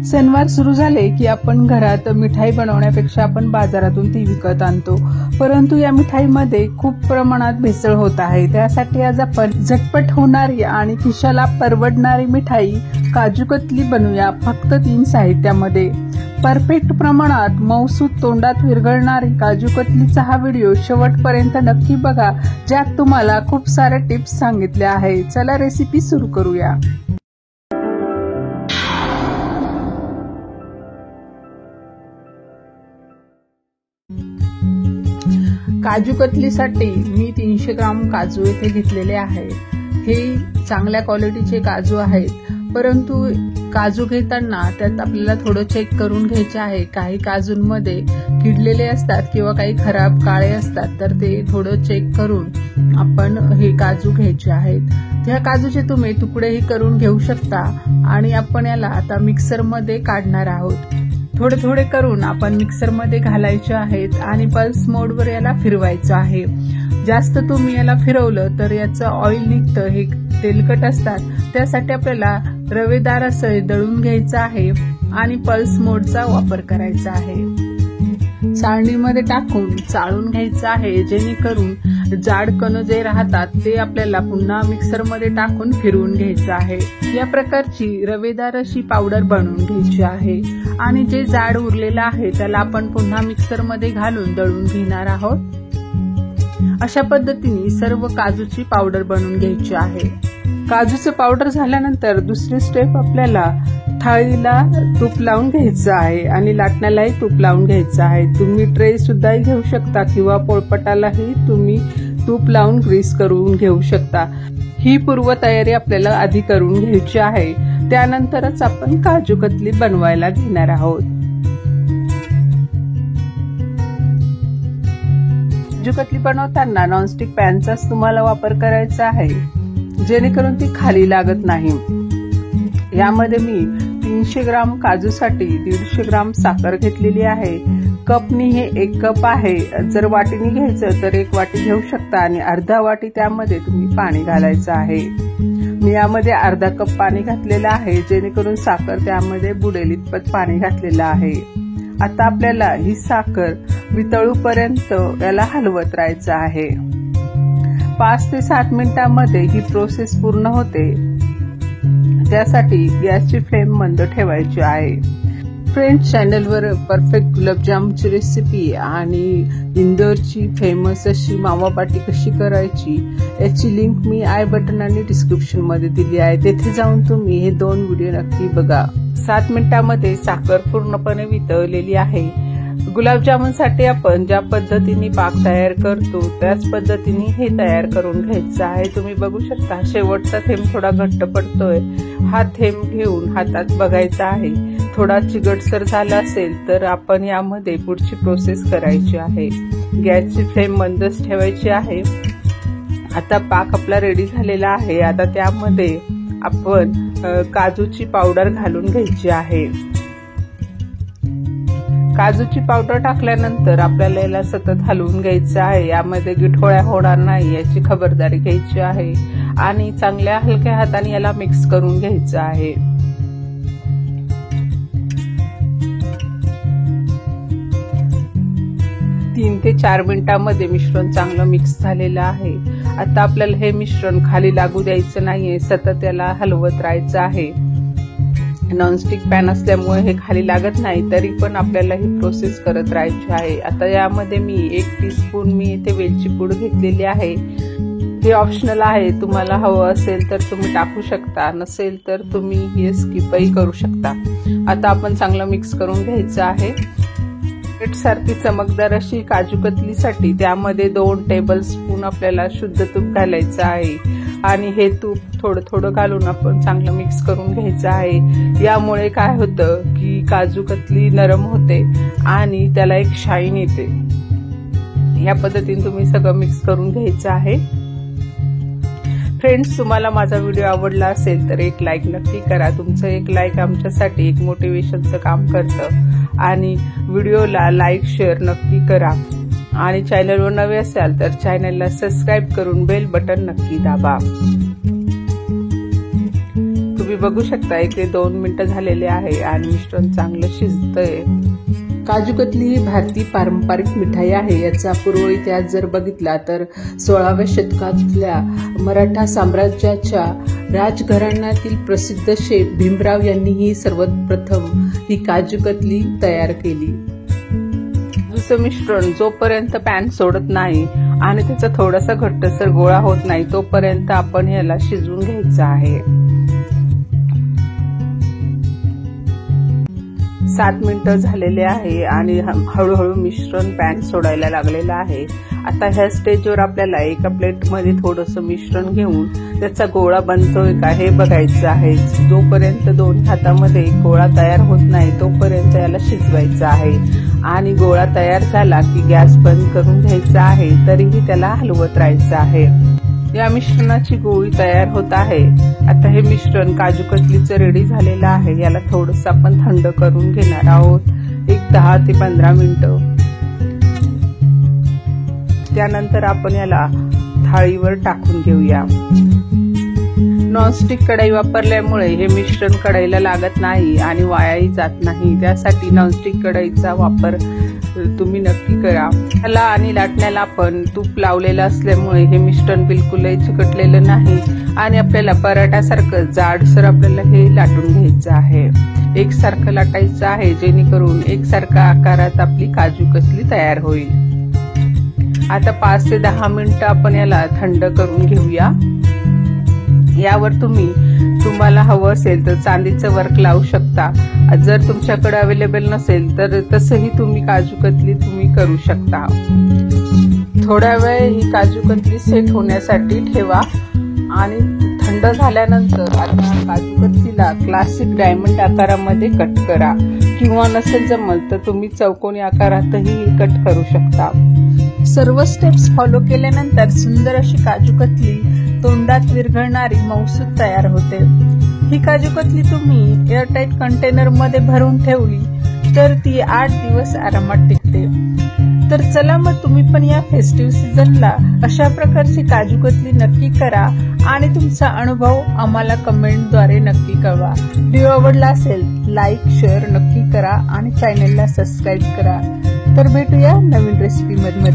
सणवार सुरू झाले की आपण घरात मिठाई बनवण्यापेक्षा आपण बाजारातून ती विकत आणतो, परंतु या मिठाईमध्ये खूप प्रमाणात भेसळ होत आहे। त्यासाठी आज आपण झटपट होणारी आणि खिशाला परवडणारी मिठाई काजू कतली बनवूया फक्त 3 साहित्यामध्ये। परफेक्ट प्रमाणात मऊसूत तोंडात विरघळणारी काजू कतलीचा हा व्हिडिओ शेवटपर्यंत नक्की बघा, ज्यात तुम्हाला खूप सारे टिप्स सांगितल्या आहे। चला रेसिपी सुरू करूया। काजू कतलीसाठी मी 300 ग्राम काजू येथे घेतलेले आहे। हे चांगल्या क्वालिटीचे काजू आहेत, परंतु काजू घेताना त्यात आपल्याला थोडं चेक करून घ्यायचे आहे। काही काजूंमध्ये किडलेले असतात किंवा काही खराब काळे असतात, तर ते थोडं चेक करून आपण हे काजू घ्यायचे आहेत। त्या काजूचे तुम्ही तुकडेही करून घेऊ शकता आणि आपण याला आता मिक्सर मध्ये काढणार आहोत। थोडे थोडे करून आपण मिक्सर मध्ये घालायचे आहेत आणि पल्स मोड वर याला फिरवायचं आहे। जास्त तुम्ही याला फिरवलं तर याचं ऑइल निघतं, हे तेलकट असतात। त्यासाठी आपल्याला रवेदार असं दळून घ्यायचं आहे आणि पल्स मोडचा वापर करायचा आहे। चाळणीमध्ये टाकून चाळून घ्यायचं आहे, जेणेकरून जाड कण जे राहतात ते आपल्याला पुन्हा मिक्सर मध्ये टाकून फिरवून घ्यायचं आहे। या प्रकारची रवेदार अशी पावडर बनवून घ्यायची आहे आणि जे जाड उरलेलं आहे त्याला आपण पुन्हा मिक्सर मध्ये घालून दळून घेणार आहोत। अशा पद्धतीने सर्व काजूची पावडर बनवून घ्यायची आहे। काजूचं पावडर झाल्यानंतर दुसरी स्टेप आपल्याला थाळीला तूप लावून घ्यायचं आहे आणि लाटण्यालाही तूप लावून घ्यायचं आहे। तुम्ही ट्रे सुद्धा घेऊ शकता किंवा पोळपाटालाही तुम्ही तूप लावून ग्रीस करून घेऊ शकता। ही पूर्व तयारी आपल्याला आधी करून घ्यायची आहे, त्यानंतरच आपण काजू कतली बनवायला घेणार आहोत। काजू कतली बनवताना नॉनस्टिक पॅनचाच तुम्हाला वापर करायचा आहे, जेणेकरून ती खाली लागत नाही। यामध्ये मी 300 ग्राम काजूसाठी 150 ग्राम साखर घेतलेली आहे। कपनी हे 1 कप आहे। जर वाटीने घ्यायचं तर 1 वाटी घेऊ शकता आणि अर्धा वाटी त्यामध्ये तुम्ही पाणी घालायचं आहे। मी यामध्ये अर्धा कप पाणी घातलेलं आहे, जेणेकरून साखर त्यामध्ये बुडेल इतपत पाणी घातलेलं आहे। आता आपल्याला ही साखर वितळूपर्यंत याला हलवत राहायचं आहे। 5 ते 7 मिनिटांमध्ये ही प्रोसेस पूर्ण होते, त्यासाठी गॅसची फ्लेम मंद ठेवायची आहे। फ्रेंड्स, चॅनलवर परफेक्ट गुलाबजामची रेसिपी आणि इंदोरची फेमस अशी मावा बाटी कशी करायची याची लिंक मी आय बटन आणि डिस्क्रिप्शन मध्ये दिली आहे, तेथे जाऊन तुम्ही हे 2 व्हिडिओ नक्की बघा। 7 मिनिटांमध्ये साखर पूर्णपणे वितळलेली आहे। गुलाबजामुनसाठी आपण ज्या पद्धतीने पाक तयार करतो त्याच पद्धतीने हे तयार करून घ्यायचं आहे। तुम्ही बघू शकता शेवटचा थेंब थोडा घट्ट पडतोय। हा थेंब घेऊन हातात बघायचा आहे। थोडा चिकटसर झाला असेल तर आपण यामध्ये पुढची प्रोसेस करायची आहे। गॅसची फ्लेम मंदच ठेवायची आहे। आता पाक आपला रेडी झालेला आहे। आता त्यामध्ये आपण काजूची पावडर घालून घ्यायची आहे। काजूची पावडर टाकल्यानंतर आपल्याला याला सतत हलवून घ्यायचं आहे। यामध्ये गिठोळ्या होणार नाही याची खबरदारी घ्यायची आहे आणि चांगल्या हलक्या हाताने याला मिक्स करून घ्यायचं आहे। तीन ते 4 मिनिटांमध्ये मिश्रण चांगलं मिक्स झालेलं आहे। आता आपल्याला हे मिश्रण खाली लागू द्यायचं नाहीये, सतत याला हलवत राहायचं आहे। नॉनस्टिक पॅन असल्यामुळे हे खाली लागत नाही, तरी पण आपल्याला ही प्रोसेस करत राहायची आहे। आता यामध्ये मी 1 टीस्पून मी इथे वेलची पूड घेतलेली आहे। हे ऑप्शनल आहे, तुम्हाला हवं असेल तर तुम्ही टाकू शकता, नसेल तर तुम्ही हे स्किपही करू शकता। आता आपण चांगलं मिक्स करून घ्यायचं आहे। सारखी चमकदार अशी काजू कतलीसाठी त्यामध्ये 2 टेबलस्पून आपल्याला शुद्ध तूप घालायचं आहे आणि हे तूप थोडं थोडं घालून आपण चांगलं मिक्स करून घ्यायचं आहे। यामुळे काय होतं की काजू कतली नरम होते आणि त्याला एक शाईन येते। या पद्धतीने तुम्ही सगळं मिक्स करून घ्यायचं आहे। फ्रेंड्स, तुम्हाला माझा व्हिडिओ आवडला असेल तर एक लाईक नक्की करा। तुमचं एक लाईक आमच्यासाठी एक मोटिवेशनचं काम करतं आणि व्हिडिओला लाईक शेअर नक्की करा आणि चॅनलवर नवे असाल तर चॅनलला सबस्क्राईब करून बेल बटन नक्की दाबा। तुम्ही बघू शकता इथे 2 मिनिटं झालेले आहे आणि मिश्रण चांगलं शिजतंय। काजू कतली ही भारतीय पारंपरिक मिठाई आहे। याचा पूर्व इतिहास जर बघितला तर 16व्या शतकातल्या मराठा साम्राज्याच्या राजघराण्यातील प्रसिद्ध शेफ भीमराव यांनी ही सर्वप्रथम ही काजू कतली तयार केली। काजूचं मिश्रण जोपर्यंत पॅन सोडत नाही आणि त्याचा थोडासा घट्टसर गोळा होत नाही तोपर्यंत आपण याला शिजवून घ्यायचं आहे। 7 मिनिटं झालेले आहे आणि हळूहळू मिश्रण पॅन सोडायला लागलेलं आहे। आता ह्या स्टेजवर आपल्याला एका प्लेटमध्ये थोडंसं मिश्रण घेऊन त्याचा गोळा बनतोय का हे बघायचं आहे। जोपर्यंत 2 हातामध्ये गोळा तयार होत नाही तोपर्यंत याला शिजवायचं आहे आणि गोळा तयार झाला की गॅस बंद करून घ्यायचा आहे, तरीही त्याला हलवत राहायचं आहे। या मिश्रणाची गोळी तयार होत आहे। आता हे मिश्रण काजू कतलीचं रेडी झालेलं आहे। याला थोडंसं आपण थंड करून घेणार आहोत एक 10 ते 15 मिनिटं। त्यानंतर आपण याला थाळीवर टाकून घेऊया। नॉनस्टिक कढई वापरल्यामुळे हे मिश्रण कढईला लागत नाही आणि वायाही जात नाही। त्यासाठी नॉनस्टिक कढईचा वापर तुम्ही नक्की करा। त्याला आणि लाटण्याला आपण तूप लावलेलं असल्यामुळे हे मिश्रण बिलकुलही चिकटलेलं नाही आणि आपल्याला पराठ्यासारखं जाडसर आपल्याला हे लाटून घ्यायचं आहे। एकसारखं लाटायचं आहे जेणेकरून एकसारखा आकारात आपली काजू कतली तयार होईल। आता 5 ते 10 मिनिटं आपण याला थंड करून घेऊया। यावर तुम्हाला हवं असेल तर चांदीचं वर्क लावू शकता। जर तुमच्याकडे अवेलेबल नसेल तर तसंही तुम्ही काजू कतली करू शकता। थोड्या वेळ ही काजू कतली सेट होण्यासाठी ठेवा आणि थंड झाल्यानंतर आता काजू कतलीला क्लासिक डायमंड आकारामध्ये कट करा किंवा नसेल जमल तर तुम्ही चौकोनी आकारातही कट करू शकता। सर्व स्टेप्स फॉलो केल्यानंतर सुंदर अशी काजू कतली तोंडात विरघळणारी मऊसूत तयार होते। ही काजू कतली तुम्ही एअरटाईट कंटेनर मध्ये भरून ठेवली तर ती 8 दिवस आरामात टिकते। तर चला मग तुम्ही पण या फेस्टिव्ह सीझनला अशा प्रकारची काजू कतली नक्की करा आणि तुमचा अनुभव आम्हाला कमेंटद्वारे नक्की कळवा। व्हिडिओ आवडला असेल लाईक शेअर नक्की करा आणि चॅनलला सबस्क्राईब करा। तर भेटूया नवीन रेसिपी मध्ये।